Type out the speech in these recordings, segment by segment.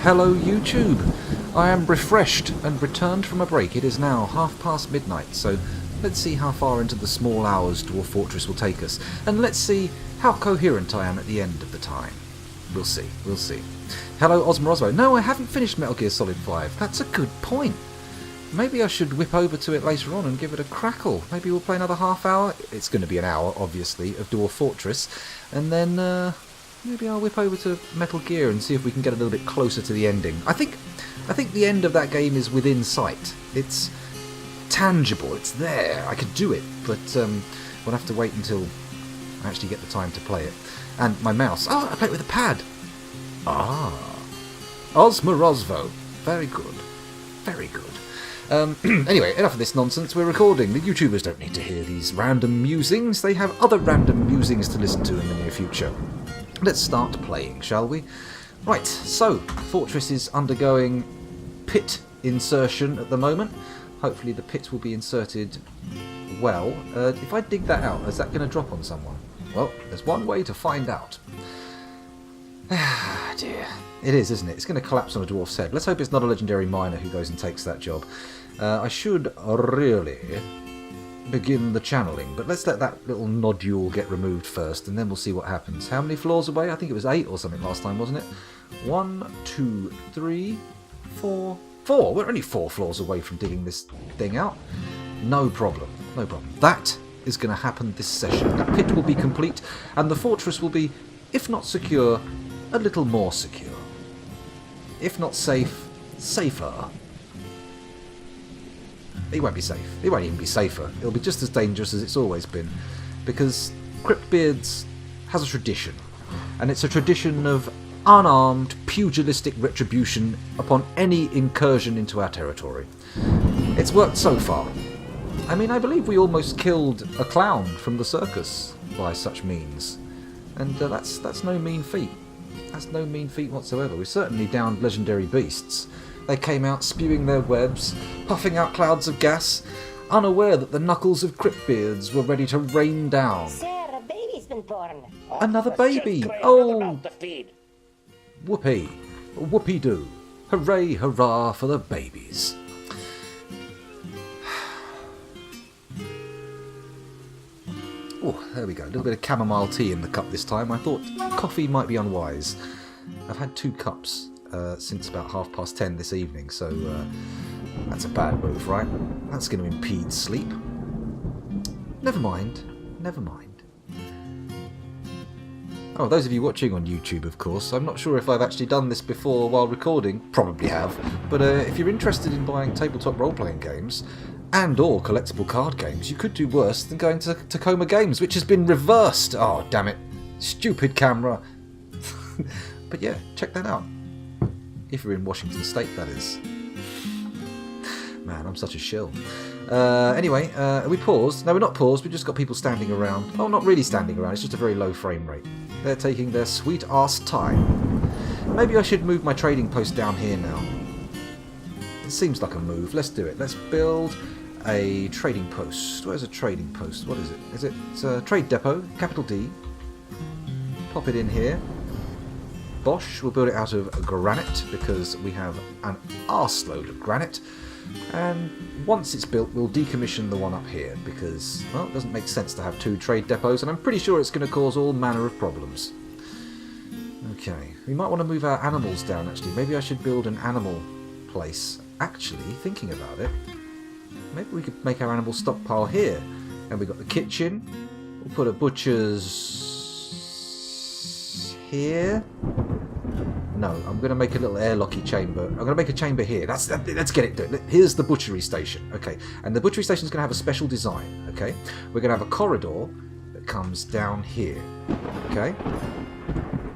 Hello YouTube! I am refreshed and returned from a break. It is now midnight, so let's see how far into the small hours Dwarf Fortress will take us, and let's see how coherent I am at the end of the time. We'll see, we'll see. Hello Osmo Rosvo. No, I haven't finished Metal Gear Solid 5. That's a good point. Maybe I should whip over to it later on and give it a crackle. Maybe we'll play another half hour. It's going to be an hour, obviously, of Dwarf Fortress, and then maybe I'll whip over to Metal Gear and see if we can get a little bit closer to the ending. I think the end of that game is within sight. It's tangible. It's there. I could do it, but we'll have to wait until I actually get the time to play it. And my mouse. Oh, I play it with a pad. Ah, Osmo Rosvo. Very good. Very good. Anyway, enough of this nonsense. We're recording. The YouTubers don't need to hear these random musings. They have other random musings to listen to in the near future. Let's start playing, shall we? Right, so, Fortress is undergoing pit insertion at the moment. Hopefully the pit will be inserted well. If I dig that out, is that going to drop on someone? Well, there's one way to find out. Ah, dear. It is, isn't it? It's going to collapse on a dwarf's head. Let's hope it's not a legendary miner who goes and takes that job. I should really begin the channeling, but let's let that little nodule get removed first, and then we'll see what happens. How many floors away? I think it was 8 or something last time, wasn't it? 1, 2, 3, 4... 4! We're only 4 floors away from digging this thing out. No problem. No problem. That is going to happen this session. The pit will be complete, and the fortress will be, if not secure, a little more secure. If not safe, safer. It won't be safe. It won't even be safer. It'll be just as dangerous as it's always been, because Cryptbeards has a tradition, and it's a tradition of unarmed, pugilistic retribution upon any incursion into our territory. It's worked so far. I mean, I believe we almost killed a clown from the circus by such means, and that's no mean feat. That's no mean feat whatsoever. We certainly downed legendary beasts. They came out spewing their webs, puffing out clouds of gas, unaware that the knuckles of Cryptbeards were ready to rain down. Sir, a baby's been born. Another baby! Oh! Whoopee. Whoopee-doo. Hooray, hurrah for the babies. Oh, there we go. A little bit of chamomile tea in the cup this time. I thought coffee might be unwise. I've had 2 cups since about 10:30 this evening, so that's a bad move, right? That's going to impede sleep. Never mind. Never mind. Oh, those of you watching on YouTube, of course, I'm not sure if I've actually done this before while recording. Probably have. But if you're interested in buying tabletop role-playing games and or collectible card games, you could do worse than going to Tacoma Games, which has been reversed. Oh, damn it. Stupid camera. But yeah, check that out. If you're in Washington State, that is. Man, I'm such a shill. Anyway, we paused. No, we're not paused. We've just got people standing around. Oh, not really standing around. It's just a very low frame rate. They're taking their sweet-ass time. Maybe I should move my trading post down here now. It seems like a move. Let's do it. Let's build a trading post. Where's a trading post? What is it? Is it Trade Depot? Capital D. Pop it in here. Bosh, we'll build it out of granite because we have an arseload of granite, and once it's built we'll decommission the one up here because, well, it doesn't make sense to have 2 trade depots, and I'm pretty sure it's going to cause all manner of problems. Okay, we might want to move our animals down actually. Maybe I should build an animal place. Actually, thinking about it, maybe we could make our animal stockpile here, and we've got the kitchen. We'll put a butcher's here. No, I'm going to make a little airlocky chamber. I'm going to make a chamber here. Let's get it done. Here's the butchery station. Okay, and the butchery station is going to have a special design. Okay, we're going to have a corridor that comes down here. Okay,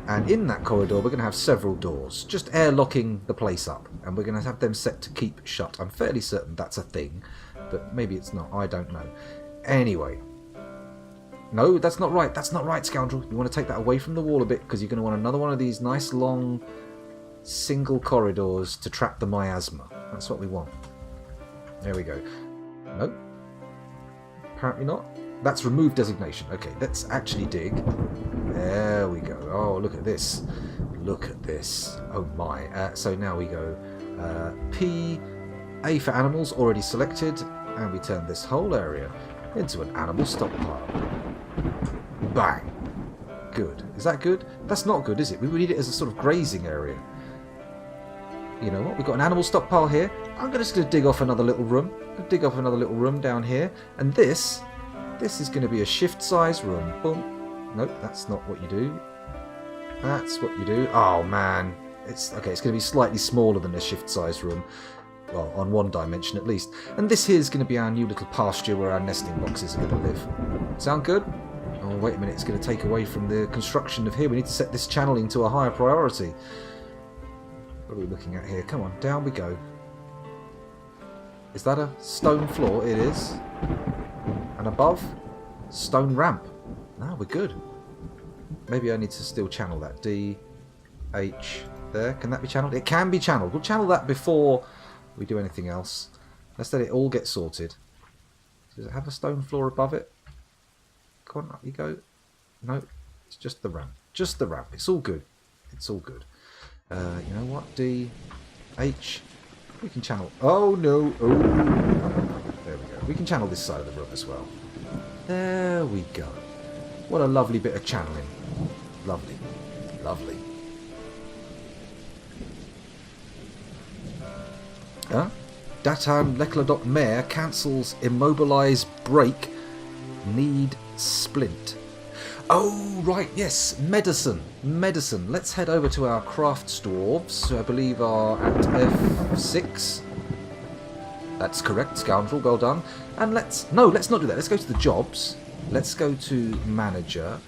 and in that corridor we're going to have several doors, just airlocking the place up, and we're going to have them set to keep shut. I'm fairly certain that's a thing, but maybe it's not. I don't know. Anyway. No, that's not right. That's not right, scoundrel. You want to take that away from the wall a bit because you're going to want another one of these nice long single corridors to trap the miasma. That's what we want. There we go. Nope. Apparently not. That's remove designation. Okay, let's actually dig. There we go. Oh, look at this. look at this. Oh my. So now we go P, A for animals, already selected, and we turn this whole area into an animal stockpile. Bang. Good. Is that good? That's not good, is it? We need it as a sort of grazing area. You know what? We've got an animal stockpile here. I'm just going to dig off another little room. Dig off another little room down here. And this is going to be a shift size room. Boom. Nope, that's not what you do. That's what you do. Oh man. It's okay, it's going to be slightly smaller than a shift size room. Well, on one dimension at least. And this here is going to be our new little pasture where our nesting boxes are going to live. Sound good? Oh, wait a minute, it's going to take away from the construction of here. We need to set this channeling to a higher priority. What are we looking at here? Come on, down we go. Is that a stone floor? It is. And above, stone ramp. No, we're good. Maybe I need to still channel that. D, H, there. Can that be channeled? It can be channeled. We'll channel that before we do anything else. Let's let it all get sorted. Does it have a stone floor above it? Come on, up you go. No, it's just the ramp. Just the ramp. It's all good. It's all good. You know what? D, H. We can channel. Oh no! Oh, there we go. We can channel this side of the room as well. There we go. What a lovely bit of channeling. Lovely, lovely. Huh? Datan Lekla.Mayor cancels immobilize break. Need splint. Oh, right, yes, medicine. Medicine. Let's head over to our crafts dwarves, who I believe are at F6. That's correct, scoundrel, well done. And let's not do that. Let's go to the jobs. Let's go to manager,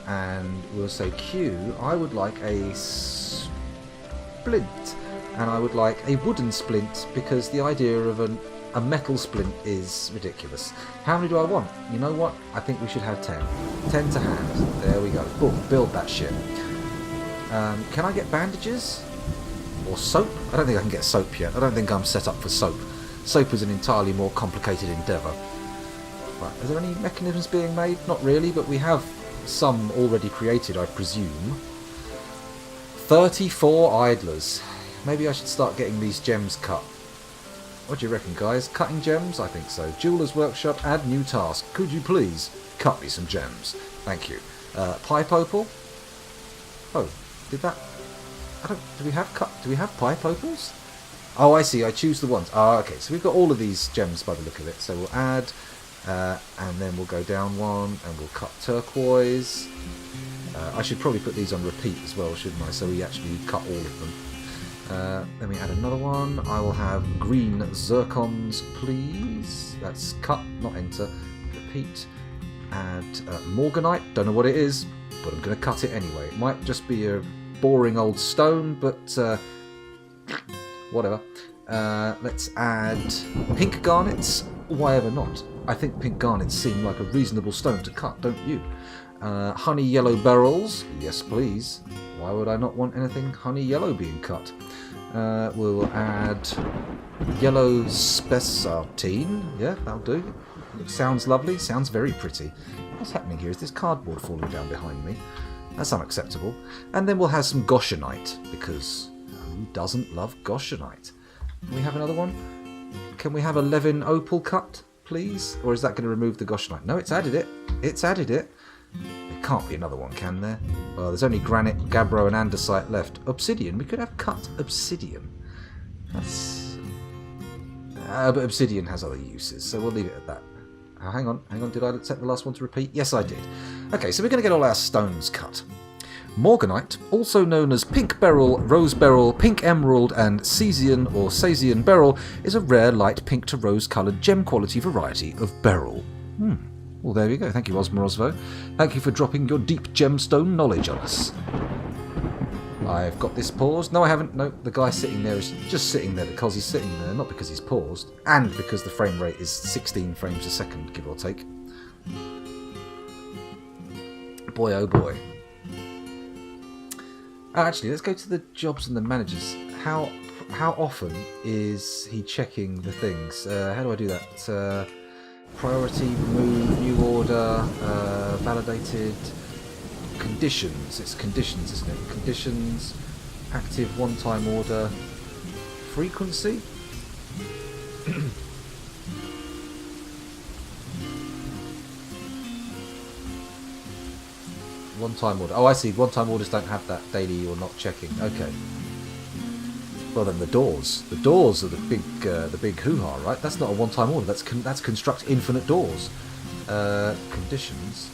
and we'll say Q. I would like a splint, and I would like a wooden splint, because the idea of a metal splint is ridiculous. How many do I want? You know what? I think we should have 10. 10 to hand. There we go. Boom. Build that shit. Can I get bandages? Or soap? I don't think I can get soap yet. I don't think I'm set up for soap. Soap is an entirely more complicated endeavour. Right. Are there any mechanisms being made? Not really, but we have some already created, I presume. 34 idlers. Maybe I should start getting these gems cut. What do you reckon, guys? Cutting gems? I think so. Jeweler's Workshop, add new task. Could you please cut me some gems? Thank you. Pipe opal? Oh, did that... do we have pipe opals? Oh, I see. I choose the ones. Ah, okay. So we've got all of these gems by the look of it. So we'll add, and then we'll go down one, and we'll cut turquoise. I should probably put these on repeat as well, shouldn't I? So we actually cut all of them. Let me add another one. I will have green zircons, please. That's cut, not enter. Repeat. Add morganite. Don't know what it is, but I'm going to cut it anyway. It might just be a boring old stone, but whatever. Let's add pink garnets. Why ever not? I think pink garnets seem like a reasonable stone to cut, don't you? Honey yellow beryls. Yes, please. Why would I not want anything honey yellow being cut? We'll add yellow spessartine. Yeah, that'll do. It sounds lovely. Sounds very pretty. What's happening here? Is this cardboard falling down behind me? That's unacceptable. And then we'll have some goshenite, because who doesn't love goshenite? Can we have another one? Can we have a Levin opal cut, please? Or is that going to remove the goshenite? No, it's added it. It's added it. There can't be another one, can there? Well, there's only granite, gabbro and andesite left. Obsidian. We could have cut obsidian. That's... but obsidian has other uses, so we'll leave it at that. Oh, hang on. Did I set the last one to repeat? Yes, I did. Okay, so we're going to get all our stones cut. Morganite, also known as pink beryl, rose beryl, pink emerald, and Cesian or Sasian beryl, is a rare light pink to rose-coloured gem quality variety of beryl. Well, there we go. Thank you, Osmorosvo. Thank you for dropping your deep gemstone knowledge on us. I've got this paused. No, I haven't. No, the guy sitting there is just sitting there because he's sitting there, not because he's paused. And because the frame rate is 16 frames a second, give or take. Boy, oh boy. Actually, let's go to the jobs and the managers. How often is he checking the things? How do I do that? Priority, remove, new order, validated, conditions. It's conditions, isn't it? Conditions, Active one-time order frequency. One-time order. Oh, I see. One-time orders don't have that daily or not checking. Okay. Well, then the doors. The doors are the big hoo-ha, right? That's not a one-time order. That's construct infinite doors. Conditions.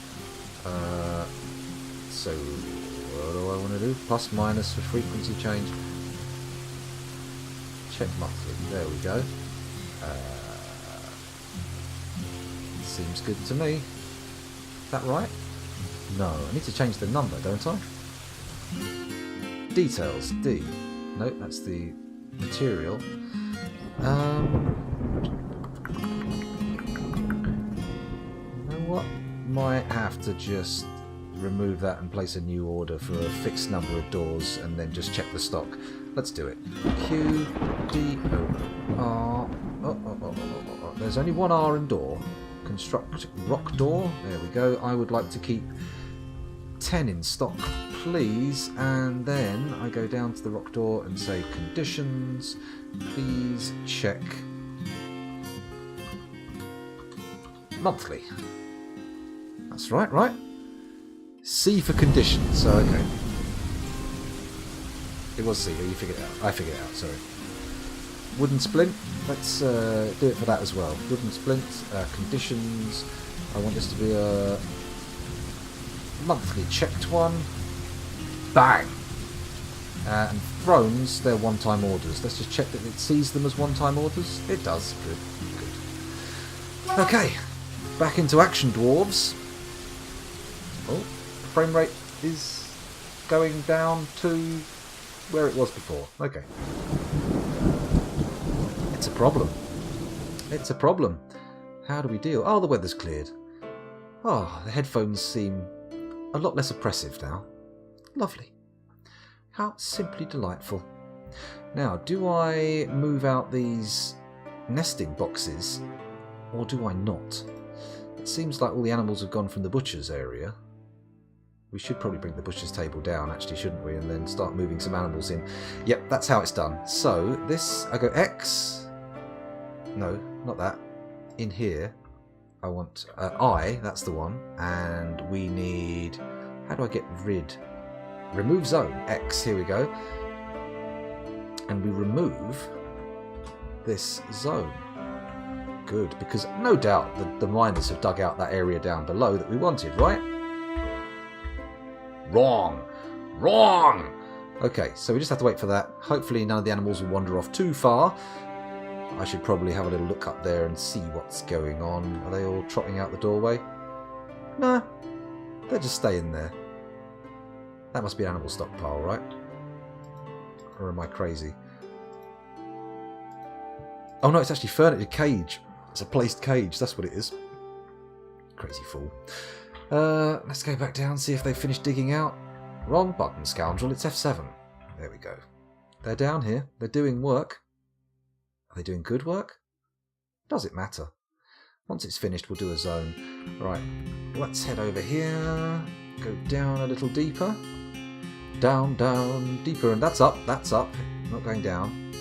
So what do I want to do? Plus minus for frequency change. Check monthly. There we go. Seems good to me. Is that right? No, I need to change the number, don't I? Details, D. Nope, that's the material. You know what? Might have to just remove that and place a new order for a fixed number of doors and then just check the stock. Let's do it. Q, D, O, R. Oh. There's only one R in door. Construct rock door. There we go. I would like to keep 10 in stock, please. And then I go down to the rock door and say conditions. Please check monthly. That's right? C for conditions. So, okay. It was C. You figured it out. I figured it out, sorry. Wooden splint. Let's do it for that as well. Wooden splint. Conditions. I want this to be a monthly checked one. Bang! And thrones, they're one-time orders. Let's just check that it sees them as one-time orders. It does. Good. Okay. Back into action, dwarves. Oh, the frame rate is going down to where it was before. Okay. It's a problem. It's a problem. How do we deal? Oh, the weather's cleared. Oh, the headphones seem a lot less oppressive now. Lovely. How simply delightful. Now, do I move out these nesting boxes or do I not? It seems like all the animals have gone from the butcher's area. We should probably bring the butcher's table down, actually, shouldn't we? And then start moving some animals in. Yep, that's how it's done. So, this, I go X. No, not that. In here, I want I, that's the one. And we need... How do I get rid? Remove zone. X, here we go. And we remove this zone. Good, because no doubt the miners have dug out that area down below that we wanted, right? Wrong! Okay, so we just have to wait for that. Hopefully none of the animals will wander off too far. I should probably have a little look up there and see what's going on. Are they all trotting out the doorway? No, they're just staying there. That must be an animal stockpile, right? Or am I crazy? Oh no, it's actually furniture cage. It's a placed cage, that's what it is. Crazy fool. Let's go back down, see if they've finished digging out. Wrong button, scoundrel. It's F7. There we go. They're down here. They're doing work. Are they doing good work? Does it matter? Once it's finished, we'll do a zone. Right, let's head over here. Go down a little deeper. Down, deeper. And that's up, Not going down.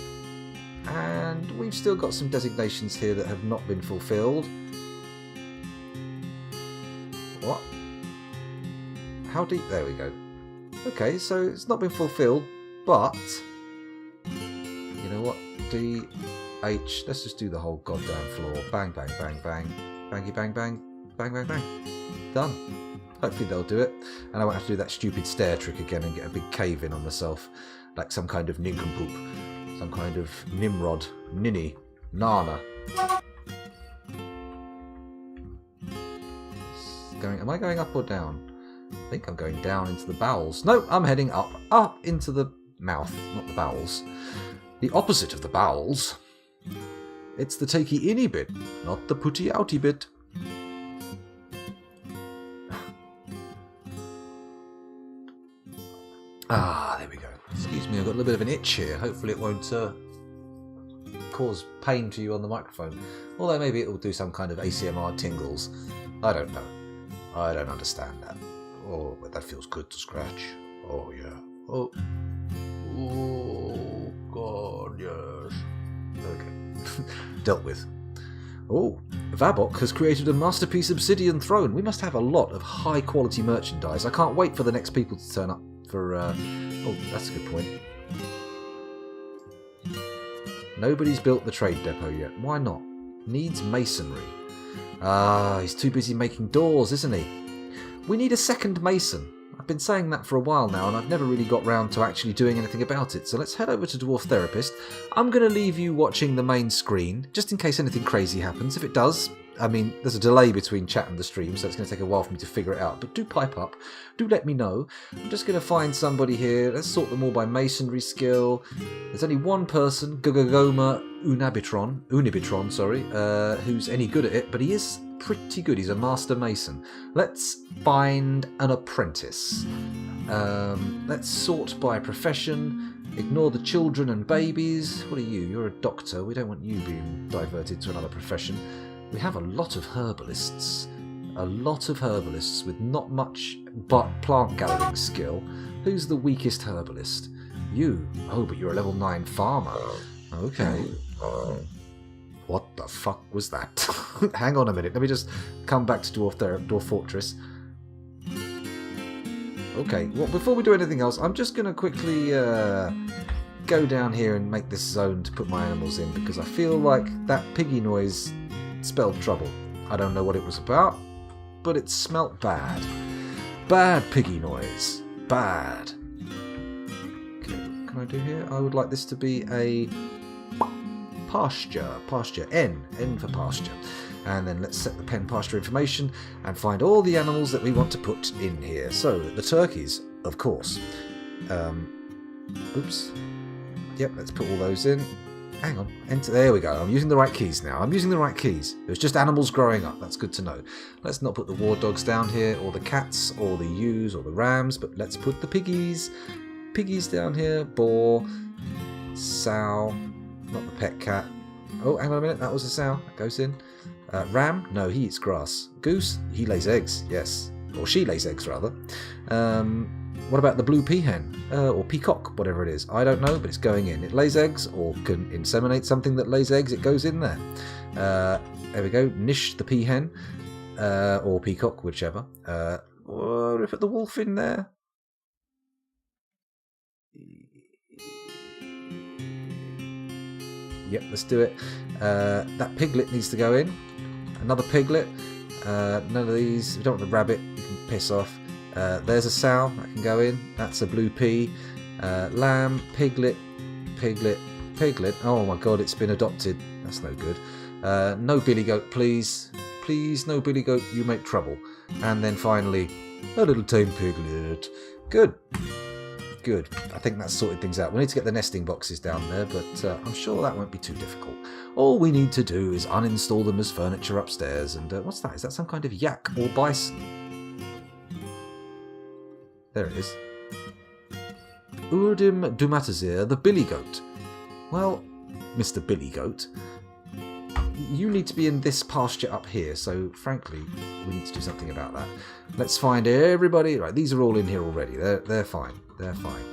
And we've still got some designations here that have not been fulfilled. What? How deep? There we go. Okay, so it's not been fulfilled, but... You know what? D, H... Let's just do the whole goddamn floor. Bang, bang, bang, bang. Bangy, bang, bang. Bang, bang, bang. Done. Hopefully they'll do it. And I won't have to do that stupid stair trick again and get a big cave in on myself. Like some kind of nincompoop. Some kind of Nimrod. Ninny. Nana. Am I going up or down? I think I'm going down into the bowels. No, I'm heading up. Up into the mouth, not the bowels. The opposite of the bowels. It's the takey inny bit, not the putty outy bit. Ah, there we go. Excuse me, I've got a little bit of an itch here. Hopefully it won't cause pain to you on the microphone. Although maybe it will do some kind of ACMR tingles. I don't know. I don't understand that. Oh, but that feels good to scratch. Oh, yeah. Oh. Oh, God, yes. Okay. Dealt with. Oh, Vabok has created a masterpiece obsidian throne. We must have a lot of high-quality merchandise. I can't wait for the next people to turn up for... Oh, that's a good point. Nobody's built the trade depot yet. Why not? Needs masonry. Ah, he's too busy making doors, isn't he? We need a second mason. I've been saying that for a while now, and I've never really got round to actually doing anything about it. So let's head over to Dwarf Therapist. I'm going to leave you watching the main screen, just in case anything crazy happens. If it does, I mean, there's a delay between chat and the stream, so it's going to take a while for me to figure it out. But do pipe up. Do let me know. I'm just going to find somebody here. Let's sort them all by masonry skill. There's only one person, Gugagoma Unibitron, who's any good at it, but he is pretty good. He's a master mason. Let's find an apprentice. Let's sort by profession. Ignore the children and babies. What are you? You're a doctor. We don't want you being diverted to another profession. We have a lot of herbalists. A lot of herbalists with not much but plant gathering skill. Who's the weakest herbalist? You. Oh, but you're a level 9 farmer. Okay. What the fuck was that? Hang on a minute. Let me just come back to Dwarf Fortress. Okay, well, before we do anything else, I'm just going to quickly go down here and make this zone to put my animals in, because I feel like that piggy noise spelled trouble. I don't know what it was about, but it smelt bad. Bad piggy noise. Bad. Okay, what can I do here? I would like this to be a pasture. N for pasture. And then let's set the pen pasture information and find all the animals that we want to put in here. So, the turkeys, of course. Oops. Yep, let's put all those in. Hang on. Enter. There we go. I'm using the right keys now. It was just animals growing up. That's good to know. Let's not put the war dogs down here, or the cats, or the ewes, or the rams, but let's put the piggies. Piggies down here. Boar. Sow. Not the pet cat. Oh, hang on a minute. That was a sow. That goes in. Ram? No, he eats grass. Goose? He lays eggs. Yes. Or she lays eggs, rather. What about the blue peahen? Or peacock, whatever it is. I don't know, but it's going in. It lays eggs, or can inseminate something that lays eggs. It goes in there. There we go. Nish the peahen. Or peacock, whichever. What if I put the wolf in there? Yep, let's do it. That piglet needs to go in. Another piglet. None of these. We don't want the rabbit. You can piss off. There's a sow. That can go in. That's a blue pea. Lamb. Piglet. Oh my god, it's been adopted. That's no good. No billy goat, please. Please, no billy goat. You make trouble. And then finally, a little tame piglet. Good. Good. I think that's sorted things out. We need to get the nesting boxes down there, but I'm sure that won't be too difficult. All we need to do is uninstall them as furniture upstairs. And what's that? Is that some kind of yak or bison? There it is. Urdim Dumatazir, the billy goat. Well, Mr. Billy Goat, you need to be in this pasture up here, so frankly, we need to do something about that. Let's find everybody. Right, these are all in here already. They're fine. They're fine.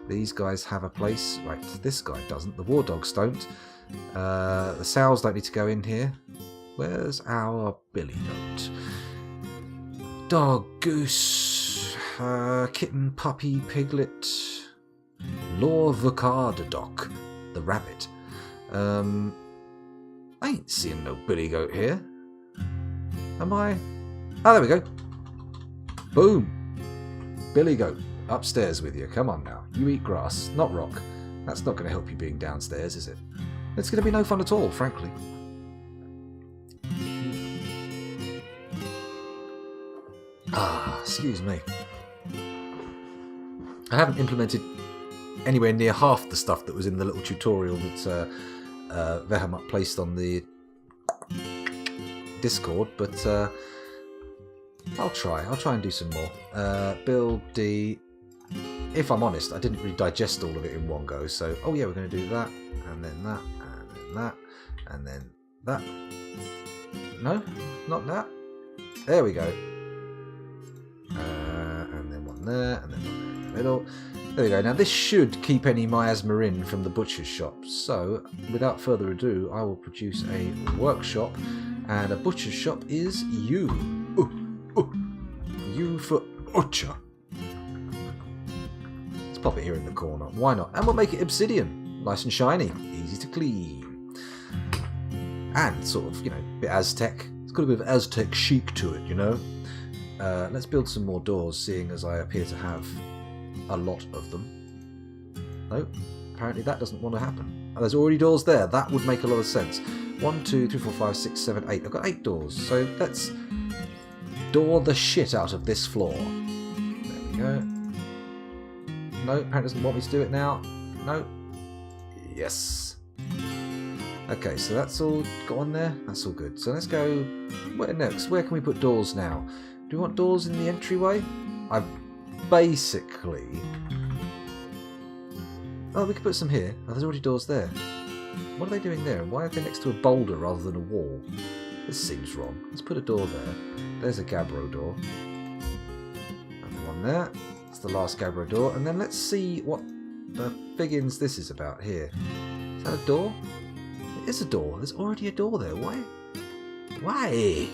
These guys have a place. Right, this guy doesn't. The war dogs don't. The sows don't need to go in here. Where's our billy goat? Dog, goose, kitten, puppy, piglet, Lorvocardadok, the rabbit. I ain't seeing no billy goat here. Am I? Oh, there we go. Boom. Billy goat. Upstairs with you. Come on now. You eat grass, not rock. That's not going to help you being downstairs, is it? It's going to be no fun at all, frankly. Ah, excuse me. I haven't implemented anywhere near half the stuff that was in the little tutorial that Vehamat placed on the Discord, but I'll try and do some more. Build D. If I'm honest, I didn't really digest all of it in one go, so oh yeah, we're going to do that, and then that, and then that, and then that. No, not that. There we go. And then one there, and then one there in the middle. There we go. Now this should keep any miasma in from the butcher's shop. So, without further ado, I will produce a workshop. And a butcher's shop is you. You for butcher. Let's pop it here in the corner. Why not? And we'll make it obsidian. Nice and shiny. Easy to clean. And sort of, you know, a bit Aztec. It's got a bit of Aztec chic to it, you know. Let's build some more doors, seeing as I appear to have a lot of them. No, apparently that doesn't want to happen. Oh, there's already doors there. That would make a lot of sense. 1, 2, 3, 4, 5, 6, 7, 8. I've got 8 doors. So let's door the shit out of this floor. There we go. No, apparently doesn't want me to do it now. No. Yes. Okay, so that's all got on there. That's all good. So let's go. Where next? Where can we put doors now? Do we want doors in the entryway? I basically... Oh, we could put some here. Oh, there's already doors there. What are they doing there? And why are they next to a boulder rather than a wall? This seems wrong. Let's put a door there. There's a Gabbro door. Another one there. That's the last Gabbro door. And then let's see what the biggins this is about here. Is that a door? It is a door. There's already a door there. Why? Why?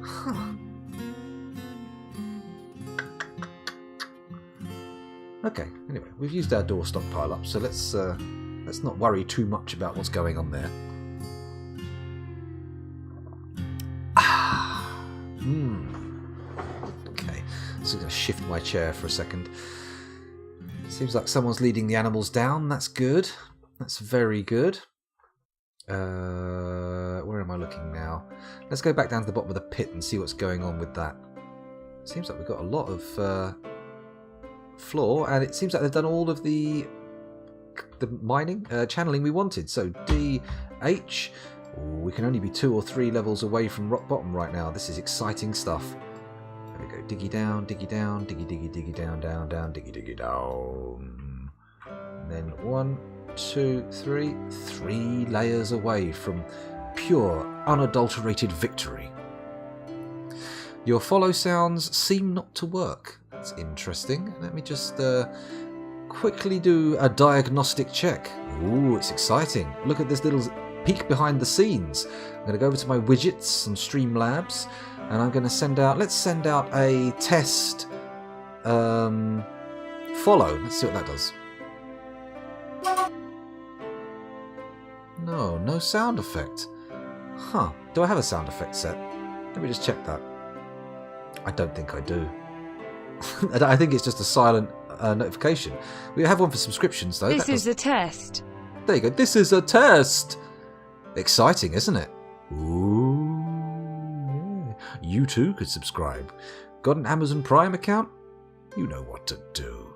Huh. Okay, anyway, we've used our door stockpile up, so let's not worry too much about what's going on there. Okay, so I'm going to shift my chair for a second. Seems like someone's leading the animals down. That's good. That's very good. Where am I looking now? Let's go back down to the bottom of the pit and see what's going on with that. Seems like we've got a lot of floor, and it seems like they've done all of the mining, channeling we wanted. So D, H, we can only be 2 or 3 levels away from rock bottom right now. This is exciting stuff. There we go, diggy down, diggy down, diggy diggy diggy down, down, down, diggy diggy down. And then 1, 2, 3, 3 layers away from pure, unadulterated victory. Your follow sounds seem not to work. That's interesting. Let me just quickly do a diagnostic check. Ooh, it's exciting. Look at this little peek behind the scenes. I'm going to go over to my widgets and Streamlabs, and I'm going to send out... Let's send out a test follow. Let's see what that does. No sound effect. Huh. Do I have a sound effect set? Let me just check that. I don't think I do. I think it's just a silent notification. We have one for subscriptions, though. This is a test. There you go. This is a test. Exciting, isn't it? Ooh. Yeah. You too could subscribe. Got an Amazon Prime account? You know what to do.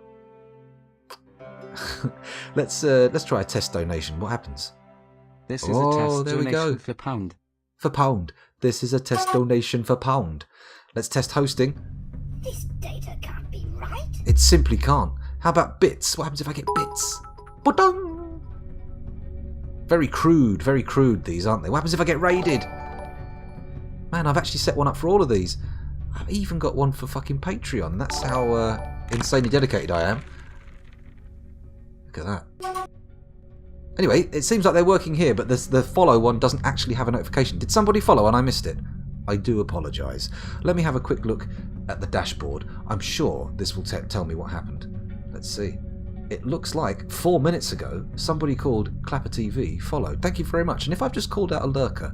Let's try a test donation. What happens? This is a test there we go. donation for pound. For pound. This is a test donation for pound. Let's test hosting. This data can't be right. It simply can't. How about bits? What happens if I get bits? Ba-dong! Very crude these, aren't they? What happens if I get raided? Man, I've actually set one up for all of these. I've even got one for fucking Patreon. That's how insanely dedicated I am. Look at that. Anyway, it seems like they're working here, but the follow one doesn't actually have a notification. Did somebody follow and I missed it? I do apologise. Let me have a quick look at the dashboard. I'm sure this will tell me what happened. Let's see. It looks like 4 minutes ago, somebody called Clapper TV followed. Thank you very much. And if I've just called out a lurker,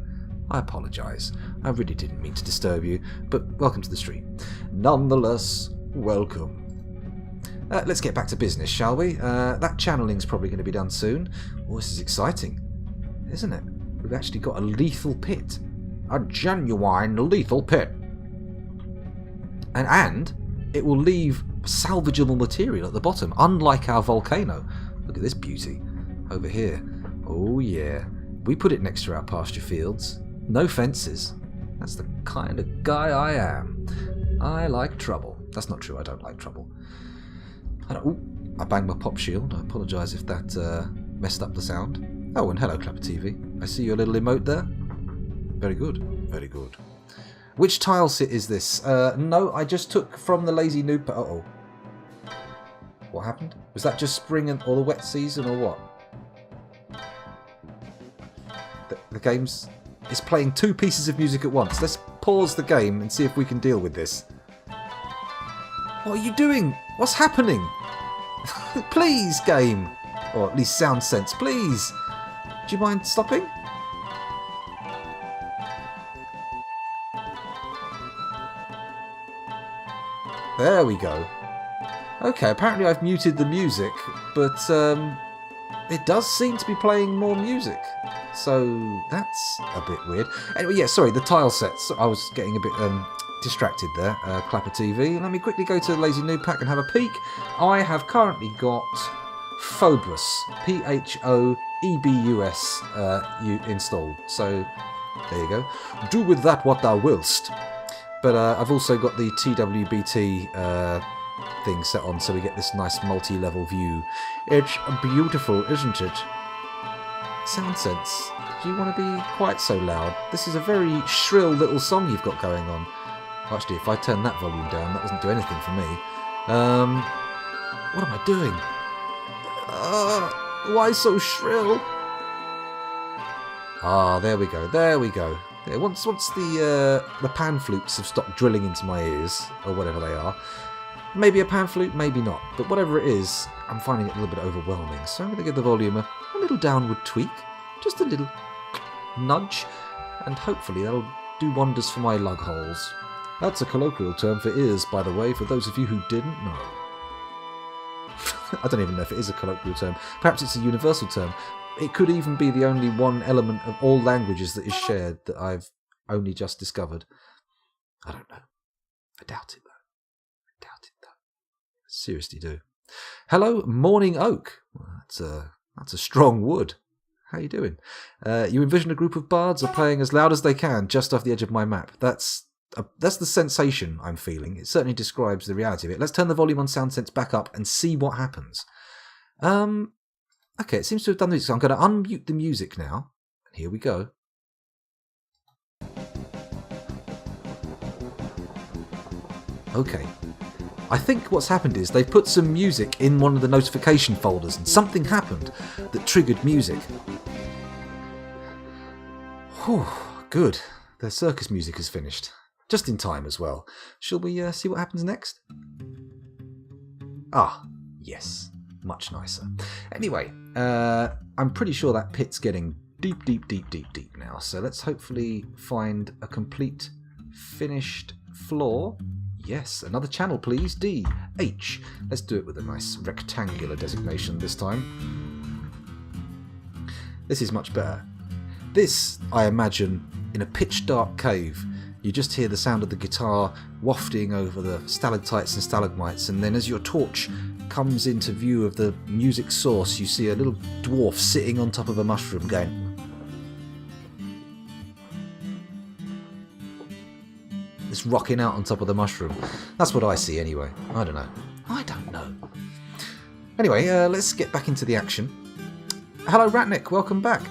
I apologise. I really didn't mean to disturb you, but welcome to the stream. Nonetheless, welcome. Let's get back to business, shall we? That channeling's probably going to be done soon. Oh, this is exciting, isn't it? We've actually got a lethal pit. A genuine lethal pit. And it will leave salvageable material at the bottom, unlike our volcano. Look at this beauty over here. Oh yeah. We put it next to our pasture fields. No fences. That's the kind of guy I am. I like trouble. That's not true, I don't like trouble. I banged my pop shield. I apologise if that messed up the sound. Oh, and hello, Clapper TV. I see your little emote there. Very good. Very good. Which tile sit is this? No, I just took from the Lazy Noob... Uh-oh. What happened? Was that just spring or the wet season or what? The game's playing two pieces of music at once. Let's pause the game and see if we can deal with this. What are you doing? What's happening? Please, game. Or at least sound sense, please. Do you mind stopping? There we go. Okay, apparently I've muted the music, but it does seem to be playing more music. So that's a bit weird. Anyway, yeah, sorry, the tile sets. I was getting a bit distracted there. Clapper TV. Let me quickly go to the Lazy Noob Pack and have a peek. I have currently got Phobos, Phobus, installed. So there you go. Do with that what thou willst. But I've also got the TWBT thing set on, so we get this nice multi-level view. It's beautiful, isn't it? Sound sense. Do you want to be quite so loud? This is a very shrill little song you've got going on. Actually, if I turn that volume down, that doesn't do anything for me. What am I doing? Why so shrill? Ah, there we go. There we go. Once the pan flutes have stopped drilling into my ears, or whatever they are, maybe a pan flute, maybe not, but whatever it is, I'm finding it a little bit overwhelming. So I'm going to give the volume a little downward tweak, just a little nudge, and hopefully that'll do wonders for my lug holes. That's a colloquial term for ears, by the way, for those of you who didn't know. I don't even know if it is a colloquial term. Perhaps it's a universal term. It could even be the only one element of all languages that is shared that I've only just discovered. I don't know. I doubt it, though. I doubt it, though. Seriously do. Hello, Morning Oak. Well, that's a strong wood. How you doing? You envision a group of bards are playing as loud as they can just off the edge of my map. That's the sensation I'm feeling. It certainly describes the reality of it. Let's turn the volume on Sound Sense back up and see what happens. Okay, it seems to have done this. So I'm going to unmute the music now. And here we go. Okay. I think what's happened is they've put some music in one of the notification folders and something happened that triggered music. Whew, good. The circus music is finished. Just in time as well. Shall we see what happens next? Ah, yes. Much nicer. Anyway, I'm pretty sure that pit's getting deep now. So let's hopefully find a complete finished floor. Yes, another channel please. D, H. Let's do it with a nice rectangular designation this time. This is much better. This, I imagine, in a pitch dark cave. You just hear the sound of the guitar wafting over the stalactites and stalagmites, and then as your torch comes into view of the music source, you see a little dwarf sitting on top of a mushroom going... It's rocking out on top of the mushroom. That's what I see anyway. I don't know. Anyway, let's get back into the action. Hello Ratnik, welcome back.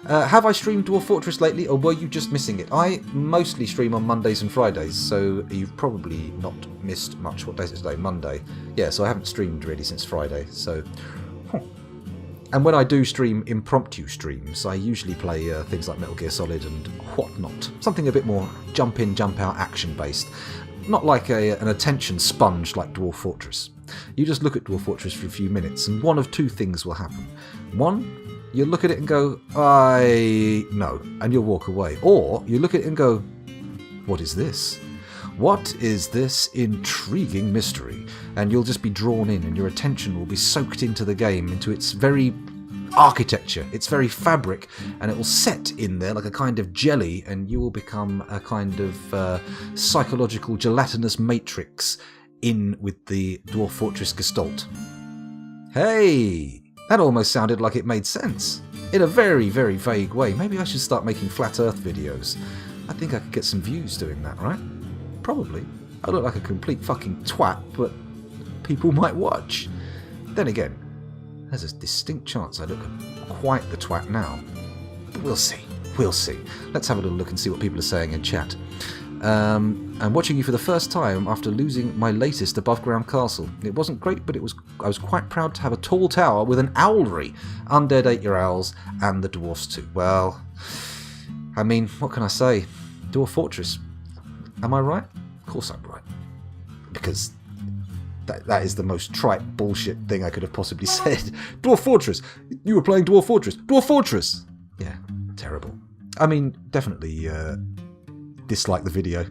Have I streamed Dwarf Fortress lately, or were you just missing it? I mostly stream on Mondays and Fridays, so you've probably not missed much. What day is it today? Monday. Yeah, so I haven't streamed really since Friday, so... And when I do stream impromptu streams, I usually play things like Metal Gear Solid and whatnot. Something a bit more jump in, jump out, action-based. Not like an attention sponge like Dwarf Fortress. You just look at Dwarf Fortress for a few minutes, and one of two things will happen. One... You look at it and go, no, and you'll walk away. Or you look at it and go, what is this? What is this intriguing mystery? And you'll just be drawn in, and your attention will be soaked into the game, into its very architecture, its very fabric, and it will set in there like a kind of jelly, and you will become a kind of psychological gelatinous matrix in with the Dwarf Fortress Gestalt. Hey! That almost sounded like it made sense. In a very, very vague way. Maybe I should start making flat earth videos. I think I could get some views doing that, right? Probably. I look like a complete fucking twat, but people might watch. Then again, there's a distinct chance I look quite the twat now. But we'll see. We'll see. Let's have a little look and see what people are saying in chat. and watching you for the first time after losing my latest above-ground castle. It wasn't great, but I was quite proud to have a tall tower with an owlry, undead 8-year owls, and the dwarfs too. Well, I mean, what can I say? Dwarf Fortress. Am I right? Of course I'm right. Because that is the most trite bullshit thing I could have possibly said. Dwarf Fortress! You were playing Dwarf Fortress! Dwarf Fortress! Yeah, terrible. I mean, definitely dislike the video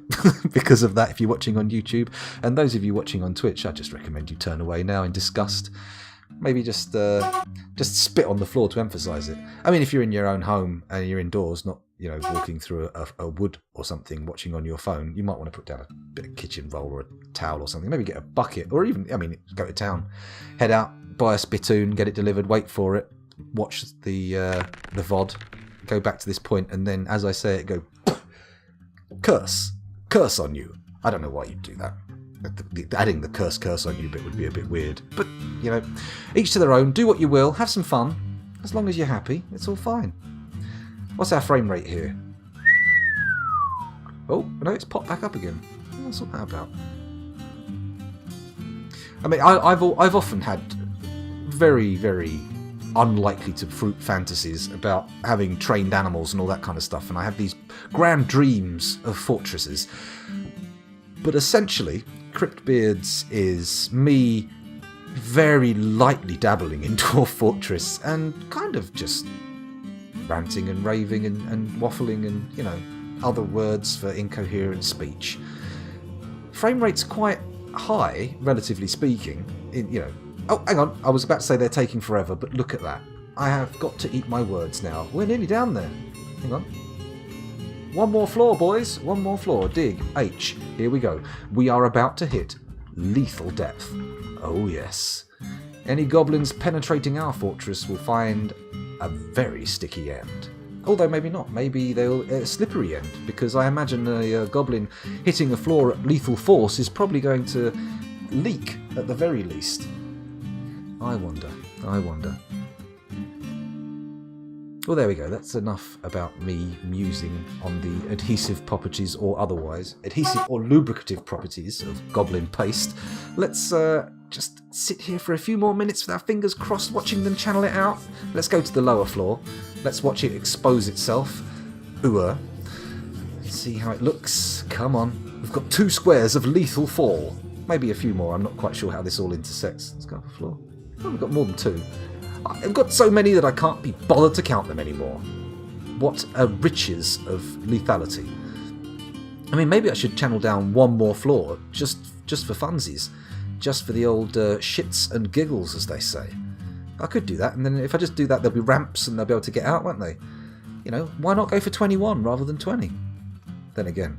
because of that if you're watching on YouTube. And those of you watching on Twitch, I just recommend you turn away now in disgust. Maybe just spit on the floor to emphasise it. I mean, if you're in your own home and you're indoors, not walking through a wood or something, watching on your phone, you might want to put down a bit of kitchen roll or a towel or something. Maybe get a bucket, or even, I mean, go to town, head out, buy a spittoon, get it delivered, wait for it, watch the VOD, go back to this point, and then as I say it, go curse on you. I don't know why you'd do that. Adding the curse on you bit would be a bit weird, but each to their own. Do what you will, have some fun. As long as you're happy, it's all fine. What's our frame rate here? Oh no, it's popped back up again. What's all that about? I mean, I've often had very, very unlikely to fruit fantasies about having trained animals and all that kind of stuff, and I have these grand dreams of fortresses. But essentially, Cryptbeards is me very lightly dabbling in Dwarf Fortress and kind of just ranting and raving and waffling and, other words for incoherent speech. Frame rate's quite high, relatively speaking. Oh, hang on, I was about to say they're taking forever, but look at that. I have got to eat my words now. We're nearly down there. Hang on. One more floor, boys. One more floor. Dig. H. Here we go. We are about to hit lethal depth. Oh, yes. Any goblins penetrating our fortress will find a very sticky end. Although maybe not. Maybe they'll slippery end, because I imagine a goblin hitting a floor at lethal force is probably going to leak at the very least. I wonder. Well, there we go. That's enough about me musing on the adhesive properties or otherwise, adhesive or lubricative properties of goblin paste. Let's just sit here for a few more minutes with our fingers crossed, watching them channel it out. Let's go to the lower floor. Let's watch it expose itself. Let's see how it looks. Come on. We've got 2 squares of lethal fall. Maybe a few more. I'm not quite sure how this all intersects. Let's go up the floor. Oh, we've got more than 2. I've got so many that I can't be bothered to count them anymore. What a riches of lethality. I mean, maybe I should channel down one more floor, just for funsies. Just for the old shits and giggles, as they say. I could do that, and then if I just do that, there'll be ramps and they'll be able to get out, won't they? Why not go for 21 rather than 20? Then again,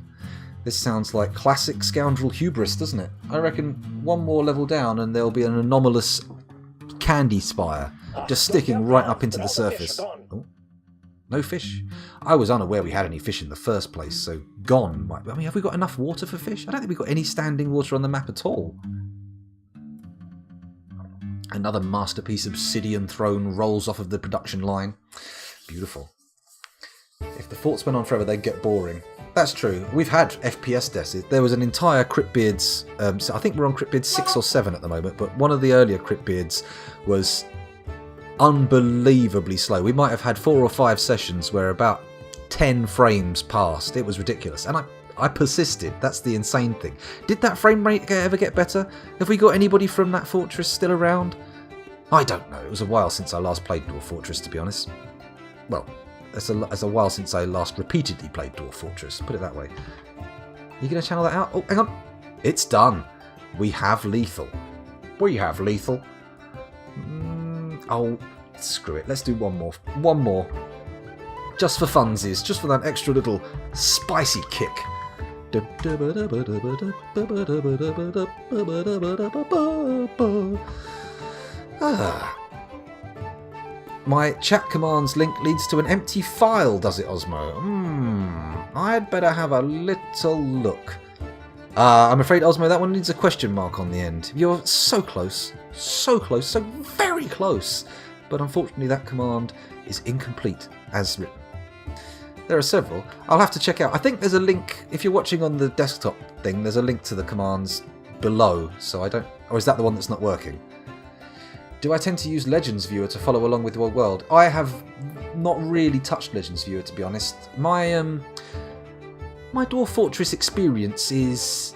this sounds like classic scoundrel hubris, doesn't it? I reckon one more level down and there'll be an anomalous candy spire just sticking right up into the surface. Oh, no fish. I was unaware we had any fish in the first place, so gone. I mean, have we got enough water for fish? I don't think we've got any standing water on the map at all. Another masterpiece obsidian throne rolls off of the production line. Beautiful. If the forts went on forever, they'd get boring. That's true. We've had FPS deaths. There was an entire Cryptbeards, so I think we're on Cryptbeards 6 or 7 at the moment, but one of the earlier Cryptbeards was unbelievably slow. We might have had 4 or 5 sessions where about 10 frames passed. It was ridiculous. And I persisted. That's the insane thing. Did that frame rate ever get better? Have we got anybody from that fortress still around? I don't know. It was a while since I last played Dwarf Fortress, to be honest. Well, it's a while since I last repeatedly played Dwarf Fortress. Put it that way. You going to channel that out? Oh, hang on. It's done. We have lethal. We have lethal. Oh, screw it. Let's do one more. One more. Just for funsies. Just for that extra little spicy kick. My chat commands link leads to an empty file, does it, Osmo? I'd better have a little look. I'm afraid, Osmo, that one needs a question mark on the end. You're so close, so very close. But unfortunately, that command is incomplete as written. There are several. I'll have to check out. I think there's a link, if you're watching on the desktop thing, there's a link to the commands below, so I don't... Or is that the one that's not working? Do I tend to use Legends Viewer to follow along with your world? I have not really touched Legends Viewer, to be honest. My Dwarf Fortress experience is...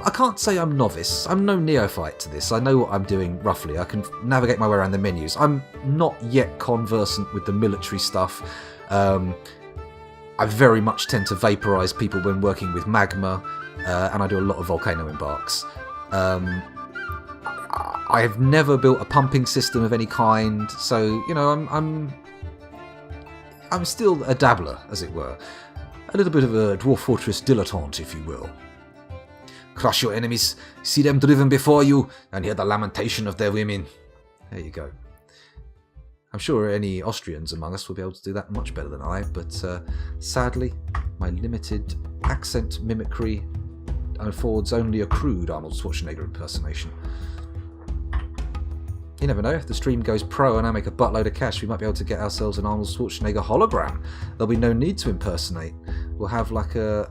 I can't say I'm novice. I'm no neophyte to this. I know what I'm doing roughly. I can navigate my way around the menus. I'm not yet conversant with the military stuff. I very much tend to vaporise people when working with magma, and I do a lot of volcano embarks. I have never built a pumping system of any kind, so you know I'm still a dabbler, as it were. A little bit of a Dwarf Fortress dilettante, if you will. Crush your enemies, see them driven before you, and hear the lamentation of their women. There you go. I'm sure any Austrians among us will be able to do that much better than I, but sadly, my limited accent mimicry affords only a crude Arnold Schwarzenegger impersonation. You never know, if the stream goes pro and I make a buttload of cash, we might be able to get ourselves an Arnold Schwarzenegger hologram. There'll be no need to impersonate. We'll have like a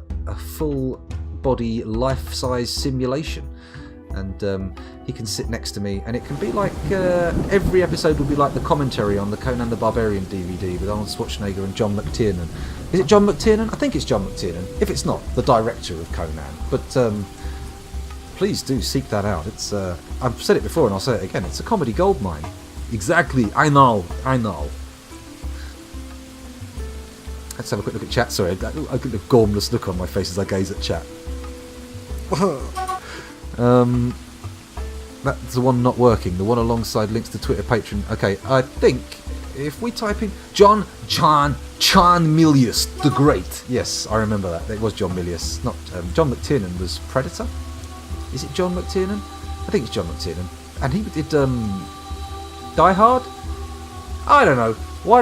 full body life-size simulation. And he can sit next to me, and it can be like every episode will be like the commentary on the Conan the Barbarian DVD with Arnold Schwarzenegger and John McTiernan. Is it John McTiernan? I think it's John McTiernan. If it's not, the director of Conan. But please do seek that out. It's I've said it before and I'll say it again. It's a comedy goldmine. Exactly. I know. Let's have a quick look at chat. Sorry, I get a gormless look on my face as I gaze at chat. That's the one not working. The one alongside links to Twitter, Patreon. Okay, I think if we type in John Milius the Great. Yes, I remember that. It was John Milius. Not John McTiernan was Predator. Is it John McTiernan? I think it's John McTiernan. And he did Die Hard. I don't know. Why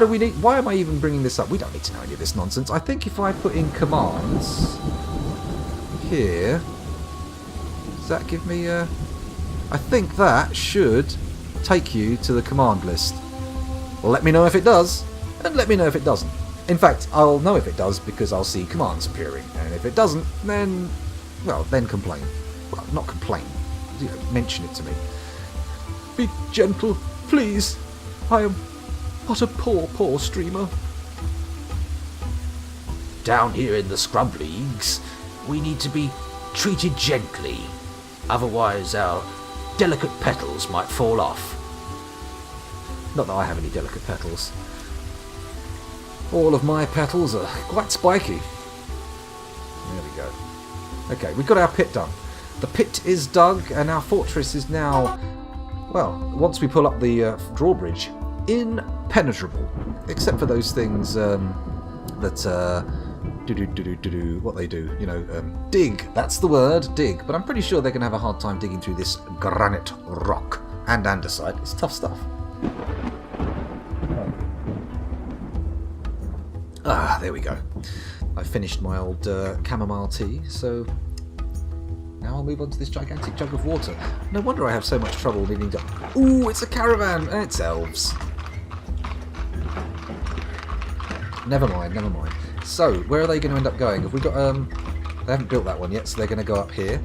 am I even bringing this up? We don't need to know any of this nonsense. I think if I put in commands here. Does that give me a... I think that should take you to the command list. Well, let me know if it does, and let me know if it doesn't. In fact, I'll know if it does because I'll see commands appearing, and if it doesn't, then... well, then complain. Well, not complain. You know, mention it to me. Be gentle, please. I am but a poor streamer. Down here in the scrub leagues, we need to be treated gently. Otherwise our delicate petals might fall off. Not that I have any delicate petals. All of my petals are quite spiky. There we go. Okay, we've got our pit done. The pit is dug and our fortress is now, well, once we pull up the drawbridge, impenetrable. Except for those things that... what they do, you know, dig, that's the word, dig, but I'm pretty sure they're going to have a hard time digging through this granite rock and andesite. It's tough stuff. There we go. I finished my old chamomile tea, so now I'll move on to this gigantic jug of water. No wonder I have so much trouble needing to... Ooh, it's a caravan! It's elves. Never mind. So, where are they going to end up going? Have we got, they haven't built that one yet, so they're going to go up here.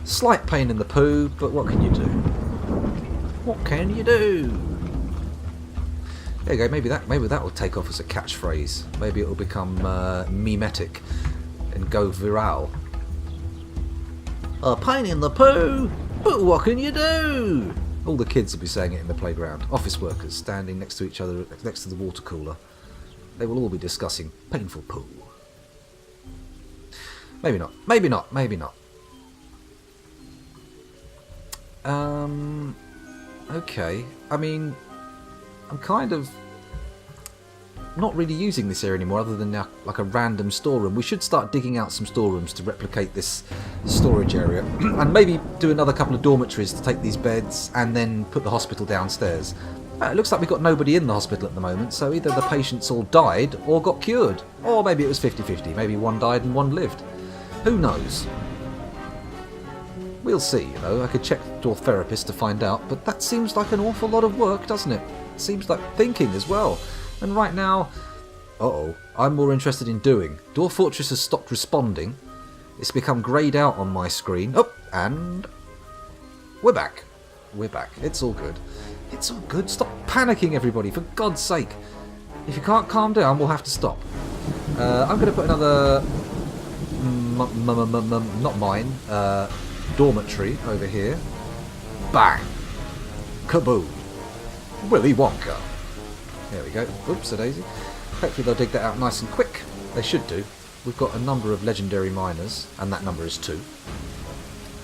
Slight pain in the poo, but what can you do? What can you do? There you go, maybe that will take off as a catchphrase. Maybe it will become memetic and go viral. A pain in the poo, but what can you do? All the kids will be saying it in the playground. Office workers standing next to each other, next to the water cooler. They will all be discussing painful poo. Maybe not. Okay. I mean, I'm kind of not really using this area anymore other than like a random storeroom. We should start digging out some storerooms to replicate this storage area. And maybe do another couple of dormitories to take these beds and then put the hospital downstairs. It looks like we've got nobody in the hospital at the moment, so either the patients all died or got cured. Or maybe it was 50-50. Maybe one died and one lived. Who knows? We'll see, you know. I could check your therapist to find out, but that seems like an awful lot of work, doesn't it? It seems like thinking as well. And right now, Uh-oh. I'm more interested in doing. Dwarf Fortress has stopped responding. It's become greyed out on my screen. Oh, and... we're back. We're back. It's all good. It's all good. Stop panicking, everybody, for God's sake. If you can't calm down, we'll have to stop. I'm going to put another... not mine. Dormitory over here. Bang. Kaboom. Willy Wonka. There we go. Oops, a daisy. Hopefully they'll dig that out nice and quick. They should do. We've got a number of legendary miners, and that number is 2.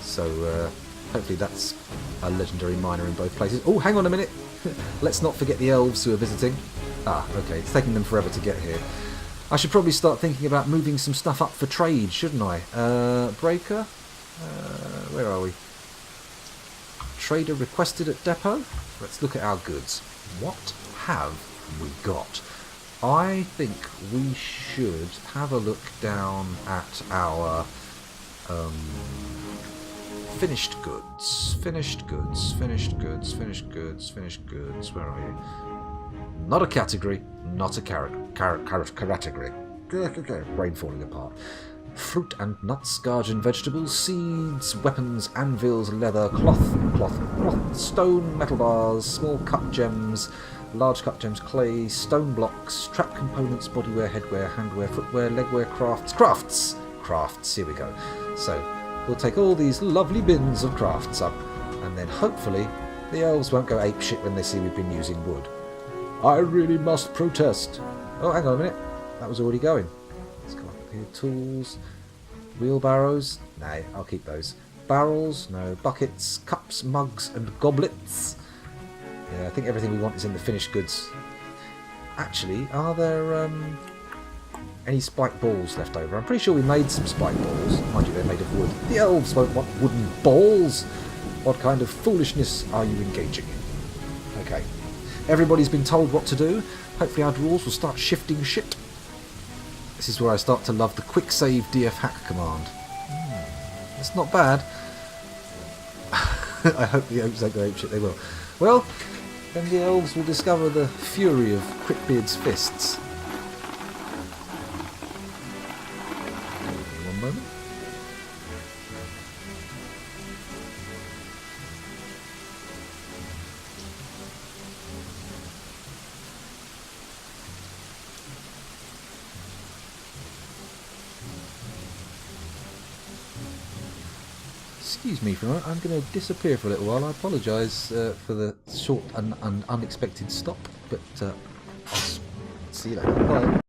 So hopefully that's a legendary miner in both places. Oh, hang on a minute. Let's not forget the elves who are visiting. Ah, okay. It's taking them forever to get here. I should probably start thinking about moving some stuff up for trade, shouldn't I? Breaker? Where are we? Trader requested at depot? Let's look at our goods. What have we got? I think we should have a look down at our finished goods. Finished goods. Finished goods. Finished goods. Finished goods. Where are you? Not a category. Not a category. Brain falling apart. Fruit and nuts, guardian vegetables, seeds, weapons, anvils, leather, cloth, stone, metal bars, small cut gems, large cut gems, clay, stone blocks, strap components, bodywear, headwear, handwear, footwear, legwear, crafts, here we go. So, we'll take all these lovely bins of crafts up, and then hopefully the elves won't go apeshit when they see we've been using wood. I really must protest. Oh, hang on a minute. That was already going. Let's go up here. Tools. Wheelbarrows. No, I'll keep those. Barrels. No. Buckets. Cups, mugs, and goblets. Yeah, I think everything we want is in the finished goods. Actually, are there any spiked balls left over? I'm pretty sure we made some spiked balls. Mind you, they're made of wood. The elves won't want wooden balls. What kind of foolishness are you engaging in? Okay. Everybody's been told what to do. Hopefully our dwarves will start shifting shit. This is where I start to love the quick save DF hack command. It's not bad. I hope the elves don't go apeshit. They will. Well, then the elves will discover the fury of Cryptbeards' fists. One moment. Excuse me for a moment, I'm going to disappear for a little while. I apologise for the short and unexpected stop, but I'll see you later. Bye.